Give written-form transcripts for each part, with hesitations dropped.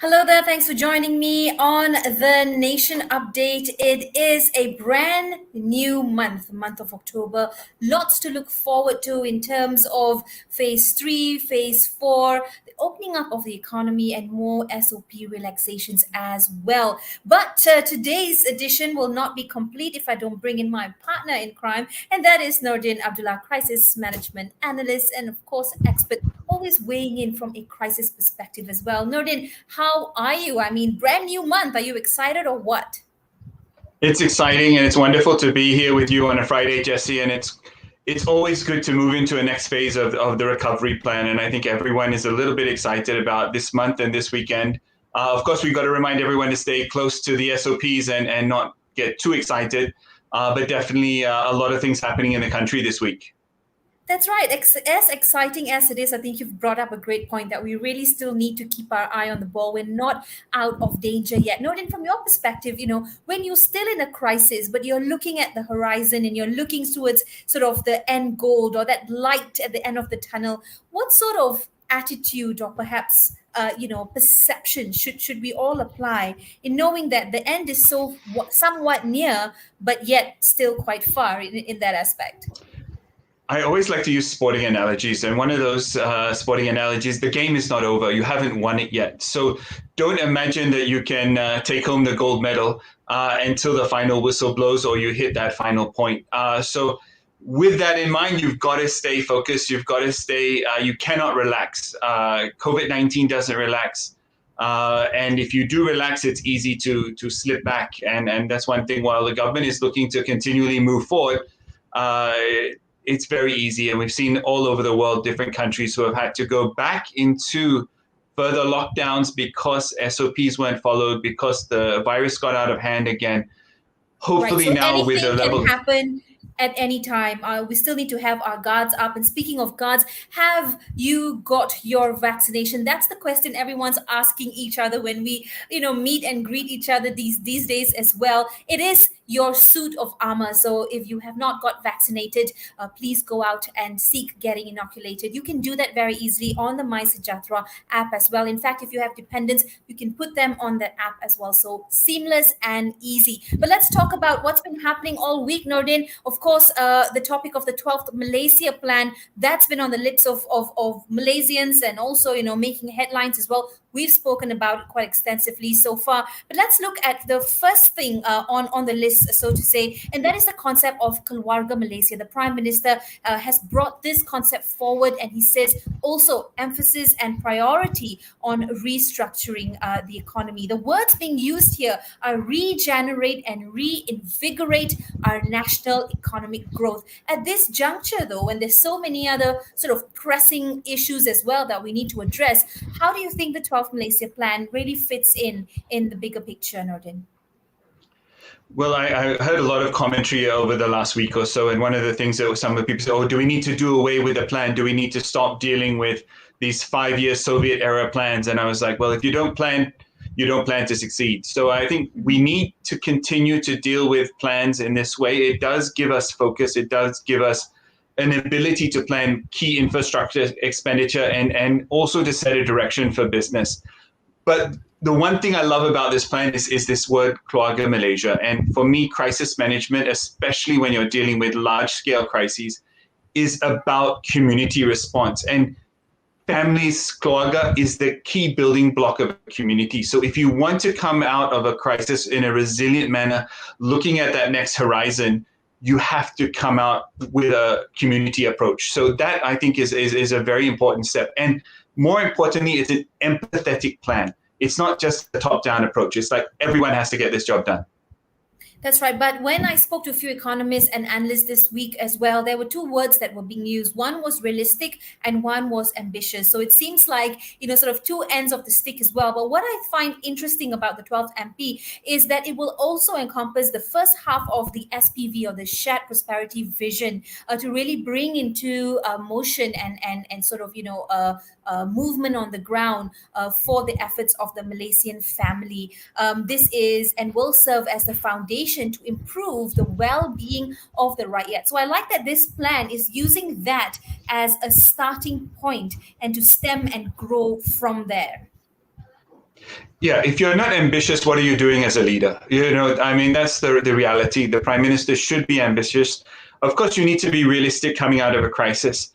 Hello there. Thanks for joining me on the Nation Update. It is a brand new month of October. Lots to look forward to in terms of phase 3, phase 4, the opening up of the economy, and more SOP relaxations as well. But today's edition will not be complete if I don't bring in my partner in crime, and that is Nordin, Abdullah, crisis management analyst, and of course, expert, always weighing in from a crisis perspective as well. Nordin, how are you? I mean, brand new month. Are you excited or what? It's exciting and it's wonderful to be here with you on a Friday, Jessy. And it's always good to move into a next phase of the recovery plan. And I think everyone is a little bit excited about this month and this weekend. Of course, we've got to remind everyone to stay close to the SOPs and not get too excited. But definitely a lot of things happening in the country this week. That's right. As exciting as it is, I think you've brought up a great point that we really still need to keep our eye on the ball. We're not out of danger yet. Noting from your perspective, when you're still in a crisis, but you're looking at the horizon and you're looking towards sort of the end goal or that light at the end of the tunnel, what sort of attitude or perhaps perception should we all apply in knowing that the end is so somewhat near, but yet still quite far in that aspect? I always like to use sporting analogies. And one of those sporting analogies, the game is not over. You haven't won it yet. So don't imagine that you can take home the gold medal until the final whistle blows or you hit that final point. So with that in mind, you've got to stay focused. You've got to stay, you cannot relax. COVID-19 doesn't relax. And if you do relax, it's easy to slip back. And that's one thing. While the government is looking to continually move forward, it's very easy. And we've seen all over the world, different countries who have had to go back into further lockdowns because SOPs weren't followed, because the virus got out of hand again. Hopefully right. So now with the level... can happen at any time. We still need to have our guards up. And speaking of guards, have you got your vaccination? That's the question everyone's asking each other when we, meet and greet each other these days as well. It is your suit of armor. So if you have not got vaccinated, please go out and seek getting inoculated. You can do that very easily on the My Sejahtera app as well. In fact, if you have dependents, you can put them on that app as well. So seamless and easy. But let's talk about what's been happening all week, Nordin. Of course, the topic of the 12th Malaysia plan, that's been on the lips of Malaysians and also, making headlines as well. We've spoken about it quite extensively so far. But let's look at the first thing on the list, so to say, and that is the concept of Keluarga Malaysia. The Prime Minister has brought this concept forward, and he says also emphasis and priority on restructuring the economy. The words being used here are regenerate and reinvigorate our national economic growth. At this juncture, though, when there's so many other sort of pressing issues as well that we need to address, how do you think the 12th Malaysia plan really fits in the bigger picture, Nordin? Well, I heard a lot of commentary over the last week or so, and one of the things that some of the people say, oh, do we need to do away with the plan? Do we need to stop dealing with these 5-year Soviet-era plans? And I was like, well, if you don't plan, you don't plan to succeed. So I think we need to continue to deal with plans in this way. It does give us focus. It does give us an ability to plan key infrastructure expenditure and also to set a direction for business. But the one thing I love about this plan is this word Keluarga Malaysia. And for me, crisis management, especially when you're dealing with large-scale crises, is about community response. And families, keluarga, is the key building block of a community. So if you want to come out of a crisis in a resilient manner, looking at that next horizon, you have to come out with a community approach. So that, I think, is a very important step. And more importantly, it's an empathetic plan. It's not just a top-down approach. It's like everyone has to get this job done. That's right. But when I spoke to a few economists and analysts this week as well, there were two words that were being used. One was realistic and one was ambitious. So it seems like, sort of two ends of the stick as well. But what I find interesting about the 12th MP is that it will also encompass the first half of the SPV, or the Shared Prosperity Vision, to really bring into motion and sort of, movement on the ground for the efforts of the Malaysian family. This is and will serve as the foundation to improve the well-being of the rakyat. So I like that this plan is using that as a starting point and to stem and grow from there. Yeah, if you're not ambitious, what are you doing as a leader? I mean, that's the reality. The prime minister should be ambitious. Of course, you need to be realistic coming out of a crisis.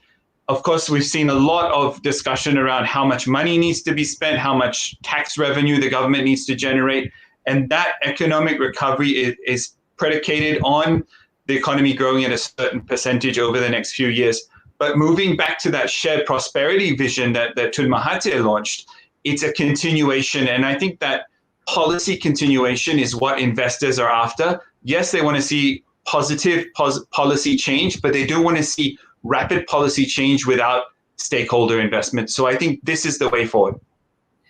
Of course, we've seen a lot of discussion around how much money needs to be spent, how much tax revenue the government needs to generate. And that economic recovery is predicated on the economy growing at a certain percentage over the next few years. But moving back to that shared prosperity vision that Tun Mahathir launched, it's a continuation. And I think that policy continuation is what investors are after. Yes, they want to see positive policy change, but they do want to see rapid policy change without stakeholder investment. So I think this is the way forward.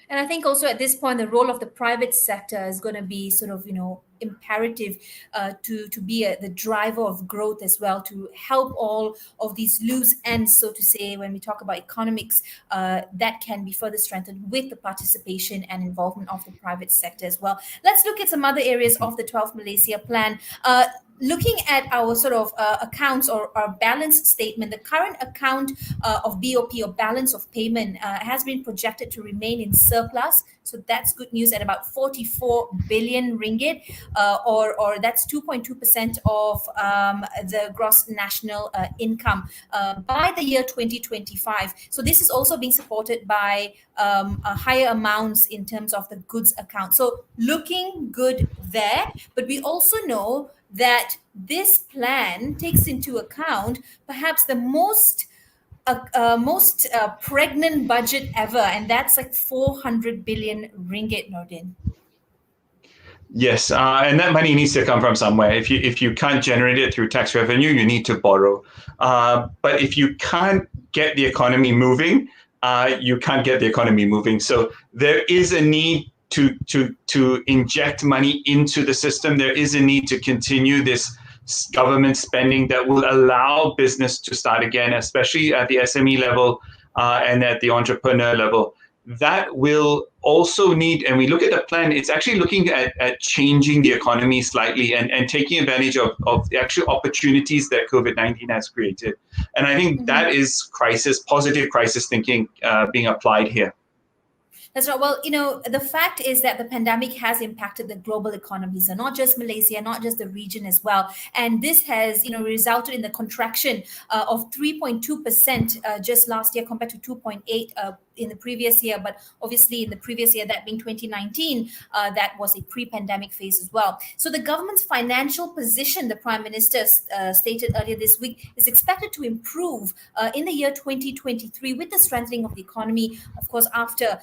And I think also at this point, the role of the private sector is going to be sort of, imperative to be the driver of growth as well, to help all of these loose ends, so to say, when we talk about economics, that can be further strengthened with the participation and involvement of the private sector as well. Let's look at some other areas of the 12 Malaysia plan. Looking at our sort of accounts or our balance statement, the current account of BOP or balance of payment has been projected to remain in surplus. So that's good news at about 44 billion ringgit, or that's 2.2% of the gross national income by the year 2025. So this is also being supported by higher amounts in terms of the goods account. So looking good there, but we also know that this plan takes into account perhaps the most pregnant budget ever, and that's like 400 billion ringgit, Nordin. Yes, and that money needs to come from somewhere. If you can't generate it through tax revenue, you need to borrow. But if you can't get the economy moving, you can't get the economy moving. So there is a need to inject money into the system. There is a need to continue this government spending that will allow business to start again, especially at the SME level and at the entrepreneur level. That will also need, and we look at the plan, it's actually looking at changing the economy slightly and taking advantage of the actual opportunities that COVID-19 has created. And I think that is positive crisis thinking being applied here. That's right. Well, the fact is that the pandemic has impacted the global economy. So not just Malaysia, not just the region as well. And this has, resulted in the contraction of 3.2% just last year compared to 2.8 in the previous year. But obviously in the previous year, that being 2019, that was a pre-pandemic phase as well. So the government's financial position, the Prime Minister stated earlier this week, is expected to improve in the year 2023 with the strengthening of the economy, of course, after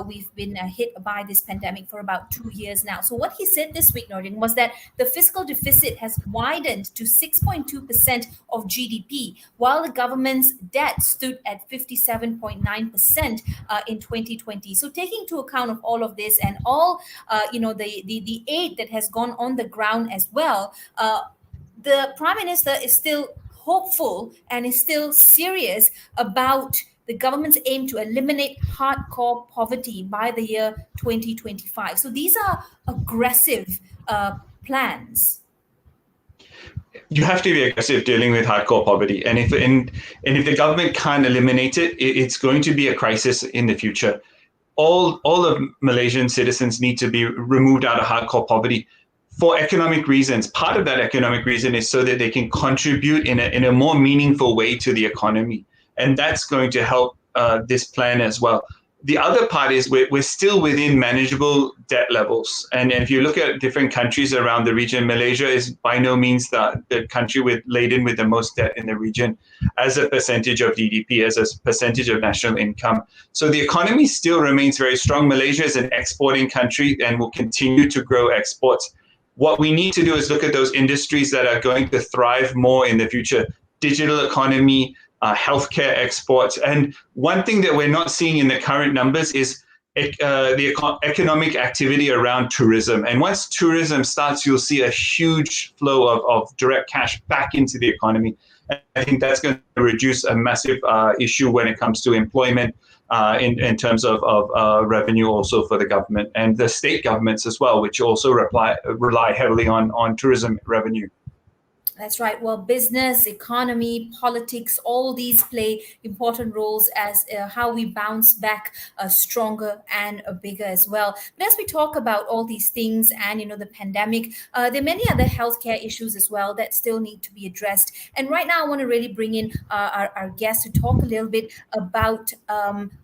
we've been hit by this pandemic for about 2 years now. So what he said this week, Nordin, was that the fiscal deficit has widened to 6.2% of GDP, while the government's debt stood at 57.9% in 2020. So taking into account of all of this and all, the aid that has gone on the ground as well, the Prime Minister is still hopeful and is still serious about the government's aim to eliminate hardcore poverty by the year 2025. So these are aggressive plans. You have to be aggressive dealing with hardcore poverty, and if the government can't eliminate it, it's going to be a crisis in the future. All of Malaysian citizens need to be removed out of hardcore poverty for economic reasons. Part of that economic reason is so that they can contribute in a more meaningful way to the economy, and that's going to help this plan as well. The other part is we're still within manageable debt levels. And if you look at different countries around the region, Malaysia is by no means the country laden with the most debt in the region as a percentage of GDP, as a percentage of national income. So the economy still remains very strong. Malaysia is an exporting country and will continue to grow exports. What we need to do is look at those industries that are going to thrive more in the future. Digital economy, healthcare exports. And one thing that we're not seeing in the current numbers is the economic activity around tourism. And once tourism starts, you'll see a huge flow of direct cash back into the economy. And I think that's going to reduce a massive issue when it comes to employment in terms of revenue also for the government and the state governments as well, which also rely heavily on tourism revenue. That's right. Well, business, economy, politics, all these play important roles as how we bounce back stronger and bigger as well. But as we talk about all these things and, the pandemic, there are many other healthcare issues as well that still need to be addressed. And right now, I want to really bring in our guest to talk a little bit about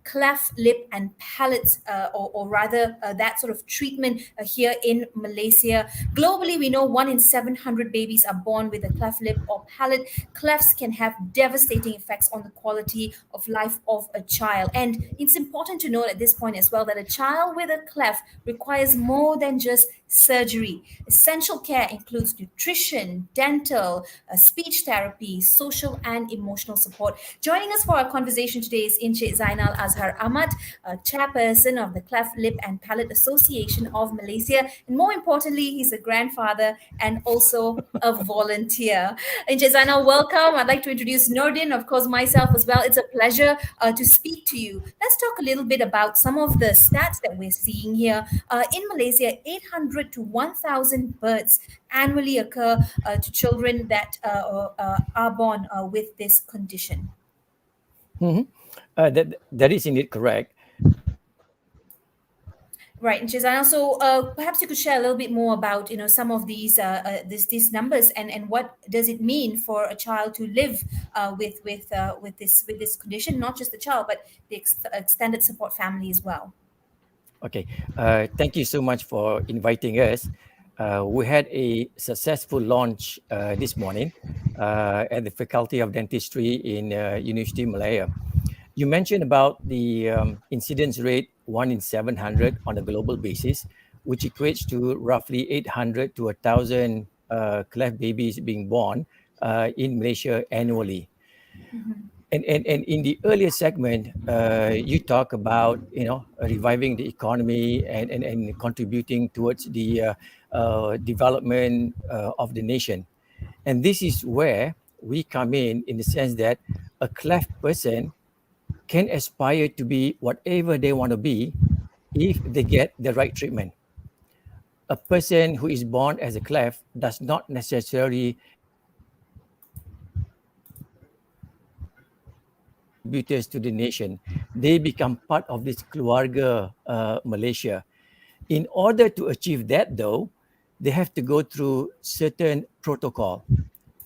cleft lip and palate, or rather that sort of treatment here in Malaysia. Globally, we know 1 in 700 babies are born with a cleft lip or palate. Clefts can have devastating effects on the quality of life of a child. And it's important to note at this point as well that a child with a cleft requires more than just surgery. Essential care includes nutrition, dental, speech therapy, social and emotional support. Joining us for our conversation today is Encik Zainal Azhar Ahmad, chairperson of the Cleft Lip and Palate Association of Malaysia. And more importantly, he's a grandfather and also a volunteer. Encik Zainal, welcome. I'd like to introduce Nordin, of course, myself as well. It's a pleasure to speak to you. Let's talk a little bit about some of the stats that we're seeing here. In Malaysia, 800 to 1,000 births annually occur to children that are born with this condition. Mhm. That is indeed correct. Right, and Shazana, so perhaps you could share a little bit more about some of these numbers and what does it mean for a child to live with this condition, not just the child but the extended support family as well. Okay. Thank you so much for inviting us. We had a successful launch this morning at the Faculty of Dentistry in University Malaya. You mentioned about the incidence rate 1 in 700 on a global basis, which equates to roughly 800 to 1,000 cleft babies being born in Malaysia annually. And in the earlier segment, you talk about reviving the economy and contributing towards the development of the nation. And this is where we come in the sense that a cleft person can aspire to be whatever they want to be if they get the right treatment. A person who is born as a cleft does not necessarily contributors to the nation. They become part of this keluarga Malaysia. In order to achieve that, though, they have to go through certain protocol,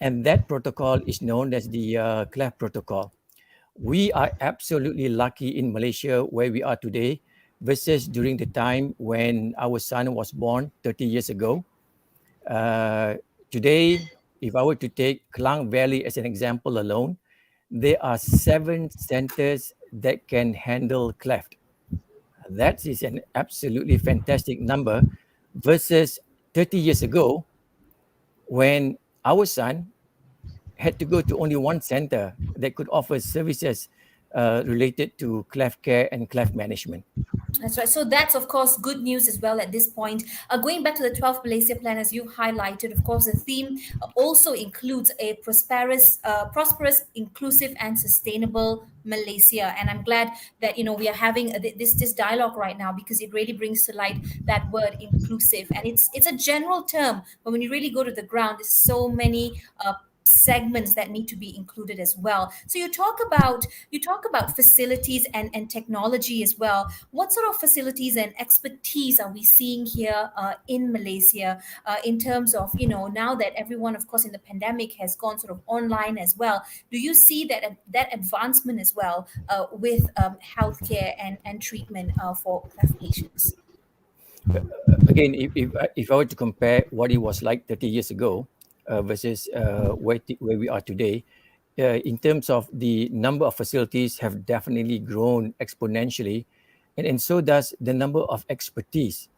and that protocol is known as the Cleft protocol. We are absolutely lucky in Malaysia where we are today versus during the time when our son was born 30 years ago. Uh, Today, if I were to take Klang Valley as an example alone, there are 7 centers that can handle cleft. That is an absolutely fantastic number versus 30 years ago when our son had to go to only one center that could offer services related to cleft care and cleft management. That's right. So that's of course good news as well at this point. Going back to the 12th Malaysia Plan, as you highlighted, of course, the theme also includes a prosperous, inclusive, and sustainable Malaysia. And I'm glad that we are having this dialogue right now because it really brings to light that word inclusive, and it's a general term, but when you really go to the ground, there's so many segments that need to be included as well. So you talk about facilities and technology as well. What sort of facilities and expertise are we seeing here in Malaysia in terms of now that everyone, of course, in the pandemic has gone sort of online as well? Do you see that advancement as well with healthcare and treatment for cleft patients? Again, if I were to compare what it was like 30 years ago versus where we are today, in terms of the number of facilities have definitely grown exponentially, and so does the number of expertise.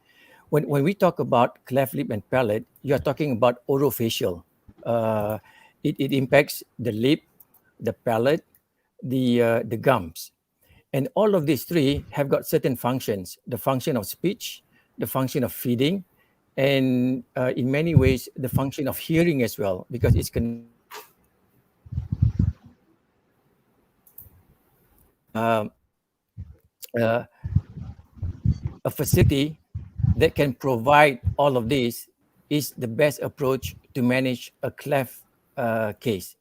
When we talk about cleft lip and palate, you are talking about orofacial. Uh, it impacts the lip, the palate, the gums. And all of these three have got certain functions: the function of speech, the function of feeding, and in many ways, the function of hearing as well, because it's uh, uh, a facility that can provide all of this is the best approach to manage a cleft case.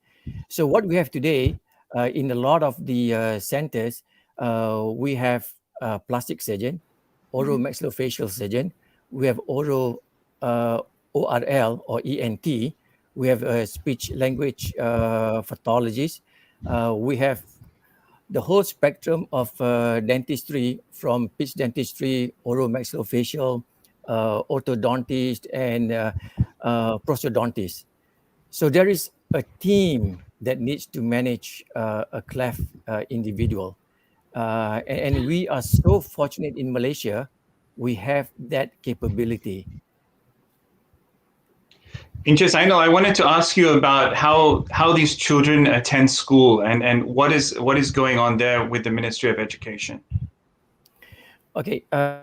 So what we have today in a lot of the centers, we have plastic surgeon, oromaxillofacial surgeon, we have ORL or ENT, we have a speech language pathologist, we have the whole spectrum of dentistry from speech dentistry, oromaxillofacial, orthodontist, and prosthodontist. So there is a team that needs to manage a cleft individual. And we are so fortunate in Malaysia, we have that capability. Inches, I know I wanted to ask you about how these children attend school and what is going on there with the Ministry of Education. Okay. The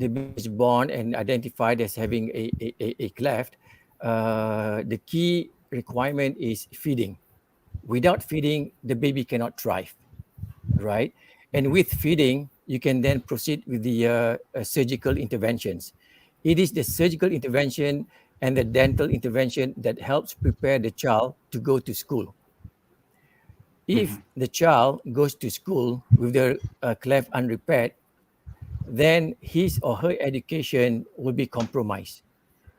baby is born and identified as having a cleft, the key requirement is feeding. Without feeding, the baby cannot thrive, right? And with feeding, you can then proceed with the surgical interventions. It is the surgical intervention and the dental intervention that helps prepare the child to go to school. If the child goes to school with their cleft unrepaired, then his or her education will be compromised.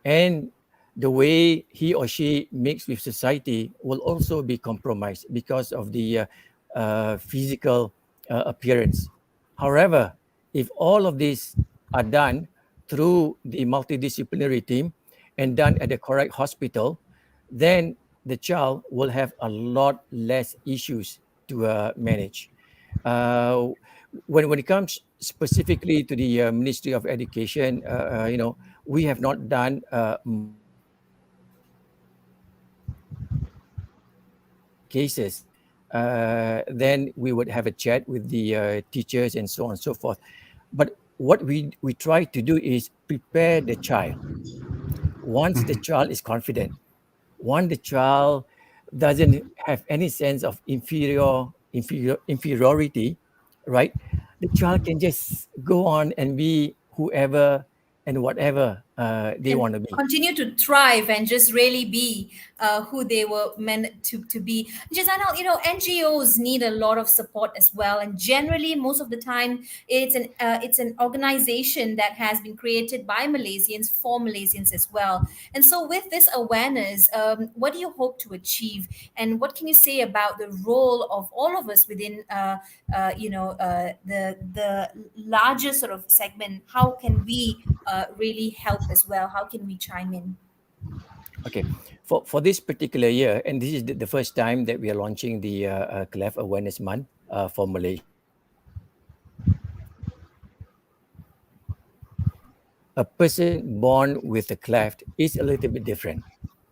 And the way he or she mix with society will also be compromised because of the physical appearance. However, if all of these are done through the multidisciplinary team and done at the correct hospital, then the child will have a lot less issues to manage. Uh, when it comes specifically to the Ministry of Education, we have not done cases. Then we would have a chat with the teachers and so on and so forth. But what we try to do is prepare the child. Once the child is confident, once the child doesn't have any sense of inferiority, right? The child can just go on and be whoever and whatever they Can want to be. continue to thrive and just really be who they were meant to be. Zainal, NGOs need a lot of support as well, and generally, most of the time, it's an organization that has been created by Malaysians for Malaysians as well. And so, with this awareness, what do you hope to achieve, and what can you say about the role of all of us within, the larger sort of segment? How can we really help as well? How can we chime in? Okay, for this particular year, and this is the first time that we are launching the Cleft Awareness Month for Malaysia. A person born with a cleft is a little bit different,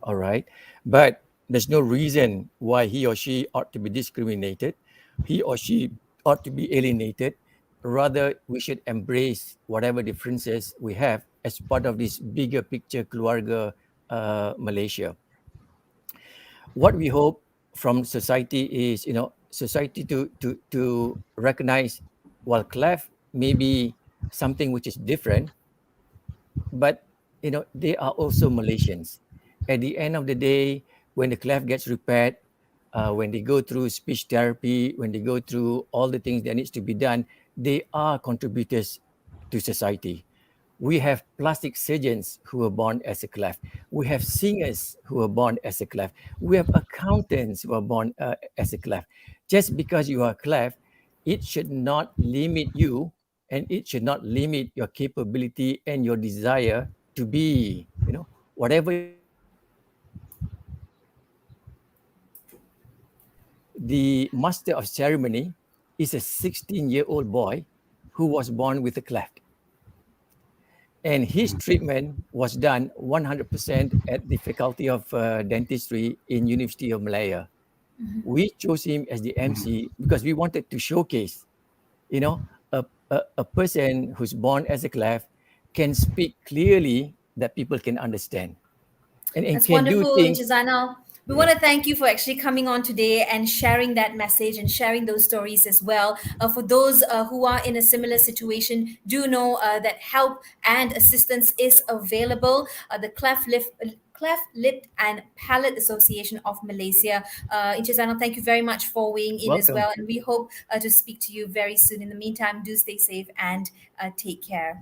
all right? But there's no reason why he or she ought to be discriminated, he or she ought to be alienated. Rather, we should embrace whatever differences we have as part of this bigger picture keluarga Malaysia. What we hope from society is, society to recognize, while cleft may be something which is different, but they are also Malaysians. At the end of the day, when the cleft gets repaired, when they go through speech therapy, when they go through all the things that needs to be done, they are contributors to society. We have plastic surgeons who are born as a cleft. We have singers who are born as a cleft. We have accountants who are born as a cleft. Just because you are cleft, it should not limit you, and it should not limit your capability and your desire to be, whatever. The master of ceremony is a 16-year-old boy who was born with a cleft. And his treatment was done 100% at the Faculty of Dentistry in University of Malaya. We chose him as the MC because we wanted to showcase, a person who's born as a cleft can speak clearly that people can understand, and That's can do wonderful, things. Zainal. We want to thank you for actually coming on today and sharing that message and sharing those stories as well. For those who are in a similar situation, do know that help and assistance is available. The Cleft Lip and Palate Association of Malaysia. Zainal, thank you very much for weighing in as Welcome. well. And we hope to speak to you very soon. In the meantime, do stay safe and take care.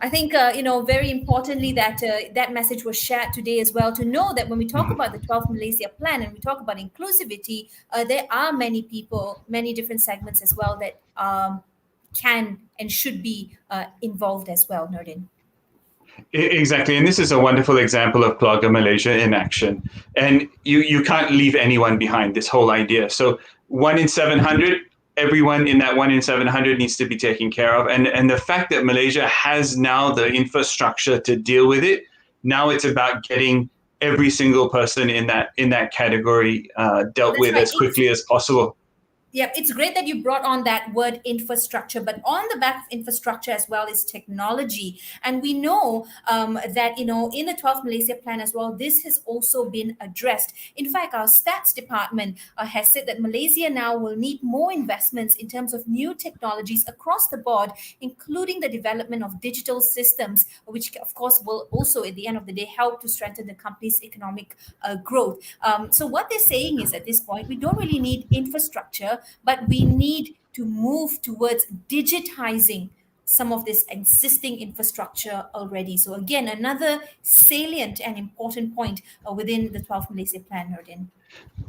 I think very importantly that that message was shared today as well. To know that when we talk about the 12th Malaysia Plan and we talk about inclusivity, there are many people, many different segments as well that can and should be involved as well. Nordin. Exactly. And this is a wonderful example of Keluarga Malaysia in action. And you can't leave anyone behind, this whole idea. So 1 in 700, everyone in that 1 in 700 needs to be taken care of. And the fact that Malaysia has now the infrastructure to deal with it, now it's about getting every single person in that category dealt That's with right. as quickly as possible. Yeah, it's great that you brought on that word infrastructure, but on the back of infrastructure as well is technology. And we know that, in the 12th Malaysia Plan as well, this has also been addressed. In fact, our stats department has said that Malaysia now will need more investments in terms of new technologies across the board, including the development of digital systems, which, of course, will also, at the end of the day, help to strengthen the company's economic growth. So what they're saying is at this point, we don't really need infrastructure, but we need to move towards digitizing some of this existing infrastructure already. So again, another salient and important point within the 12th Malaysia Plan, Nordin.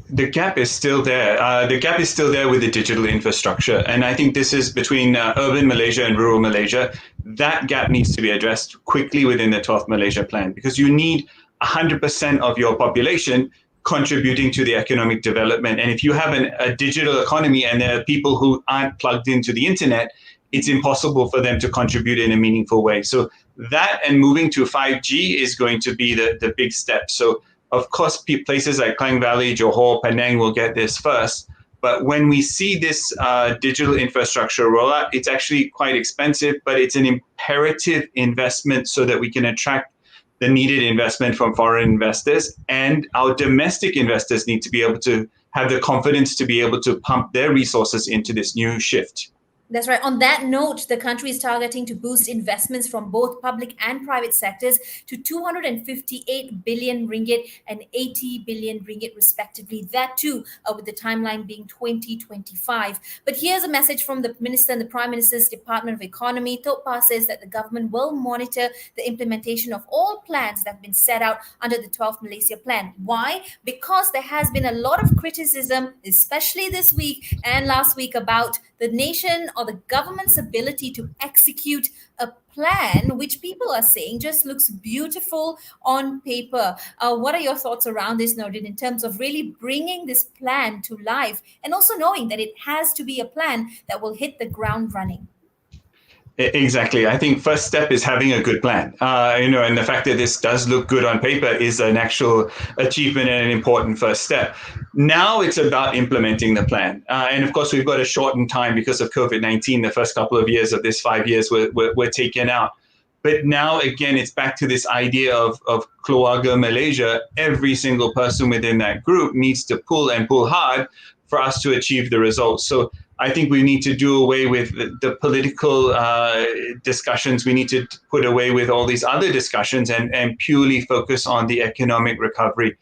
The gap is still there. The gap is still there with the digital infrastructure. And I think this is between urban Malaysia and rural Malaysia. That gap needs to be addressed quickly within the 12th Malaysia Plan, because you need 100% of your population contributing to the economic development. And if you have a digital economy and there are people who aren't plugged into the internet, it's impossible for them to contribute in a meaningful way. So that and moving to 5G is going to be the big step. So of course, places like Klang Valley, Johor, Penang will get this first. But when we see this digital infrastructure rollout, it's actually quite expensive, but it's an imperative investment so that we can attract the needed investment from foreign investors, and our domestic investors need to be able to have the confidence to be able to pump their resources into this new shift. That's right. On that note, the country is targeting to boost investments from both public and private sectors to 258 billion ringgit and 80 billion ringgit respectively. That too, with the timeline being 2025. But here's a message from the Minister and the Prime Minister's Department of Economy. Tokpa says that the government will monitor the implementation of all plans that have been set out under the 12th Malaysia Plan. Why? Because there has been a lot of criticism, especially this week and last week, about the nation or the government's ability to execute a plan which people are saying just looks beautiful on paper. What are your thoughts around this, Nordin, in terms of really bringing this plan to life and also knowing that it has to be a plan that will hit the ground running? Exactly. I think first step is having a good plan. And the fact that this does look good on paper is an actual achievement and an important first step. Now it's about implementing the plan. And of course, we've got a shortened time because of COVID-19. The first couple of years of this 5 years were taken out. But now, again, it's back to this idea of Keluarga Malaysia. Every single person within that group needs to pull and pull hard for us to achieve the results. So I think we need to do away with the political discussions. We need to put away with all these other discussions and purely focus on the economic recovery.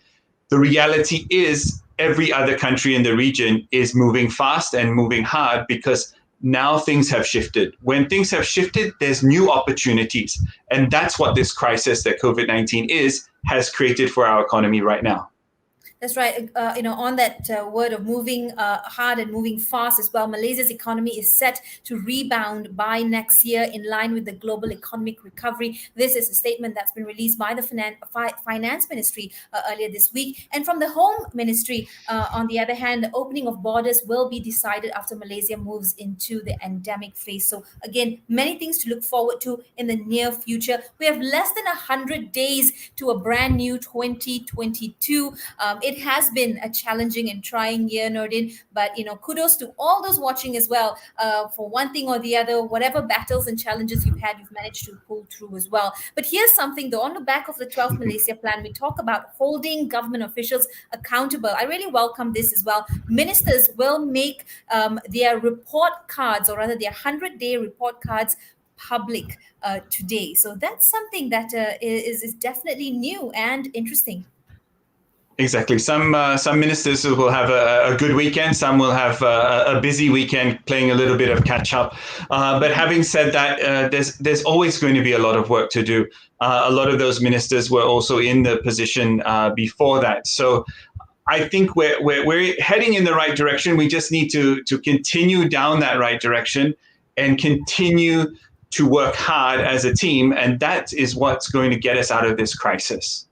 The reality is every other country in the region is moving fast and moving hard because now things have shifted. When things have shifted, there's new opportunities. And that's what this crisis that COVID-19 has created for our economy right now. That's right. On that word of moving hard and moving fast as well, Malaysia's economy is set to rebound by next year in line with the global economic recovery. This is a statement that's been released by the Finance Ministry earlier this week. And from the Home Ministry, on the other hand, the opening of borders will be decided after Malaysia moves into the endemic phase. So again, many things to look forward to in the near future. We have less than 100 days to a brand new 2022. it has been a challenging and trying year, Nordin, but kudos to all those watching as well. For one thing or the other, whatever battles and challenges you've had, you've managed to pull through as well. But here's something though, on the back of the 12th Malaysia Plan, we talk about holding government officials accountable. I really welcome this as well. Ministers will make their report cards, or rather their 100-day report cards, public today. So that's something that is definitely new and interesting. Exactly. Some ministers will have a good weekend. Some will have a busy weekend, playing a little bit of catch up. But having said that, there's always going to be a lot of work to do. A lot of those ministers were also in the position before that. So I think we're heading in the right direction. We just need to continue down that right direction and continue to work hard as a team. And that is what's going to get us out of this crisis.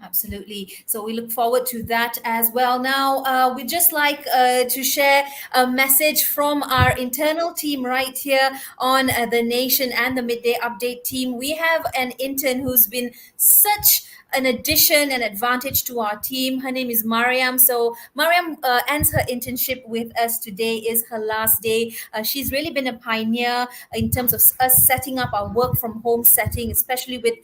Absolutely. So we look forward to that as well. Now, we'd just like to share a message from our internal team right here on The Nation and the Midday Update team. We have an intern who's been such an addition and advantage to our team. Her name is Maryam. So Maryam ends her internship with us today. Is her last day. She's really been a pioneer in terms of us setting up our work from home setting, especially with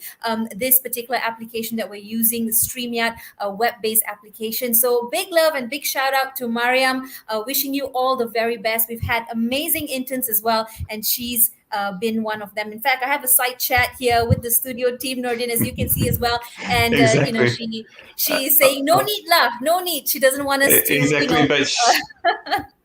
this particular application that we're using, the StreamYard web-based application. So big love and big shout out to Maryam. Wishing you all the very best. We've had amazing interns as well, and she's been one of them. In fact, I have a side chat here with the studio team, Nordin, as you can see as well. And Exactly. she's saying no need, lah, no need. She doesn't want us to exactly,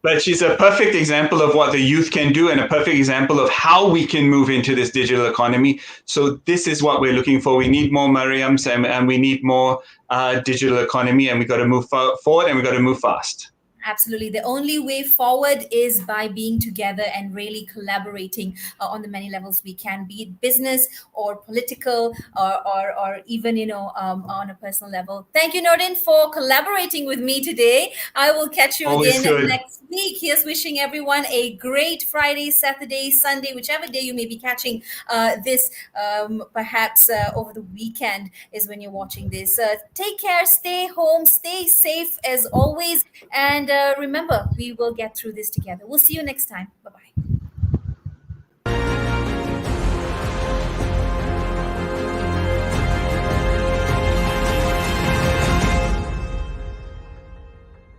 but she's a perfect example of what the youth can do and a perfect example of how we can move into this digital economy. So this is what we're looking for. We need more Maryams and we need more digital economy, and we got to move forward and we got to move fast. Absolutely. The only way forward is by being together and really collaborating on the many levels we can, be it business or political or even, on a personal level. Thank you, Nordin, for collaborating with me today. I will catch you again next week. Here's wishing everyone a great Friday, Saturday, Sunday, whichever day you may be catching this, perhaps over the weekend is when you're watching this. Take care, stay home, stay safe as always. And remember, we will get through this together. We'll see you next time. Bye-bye.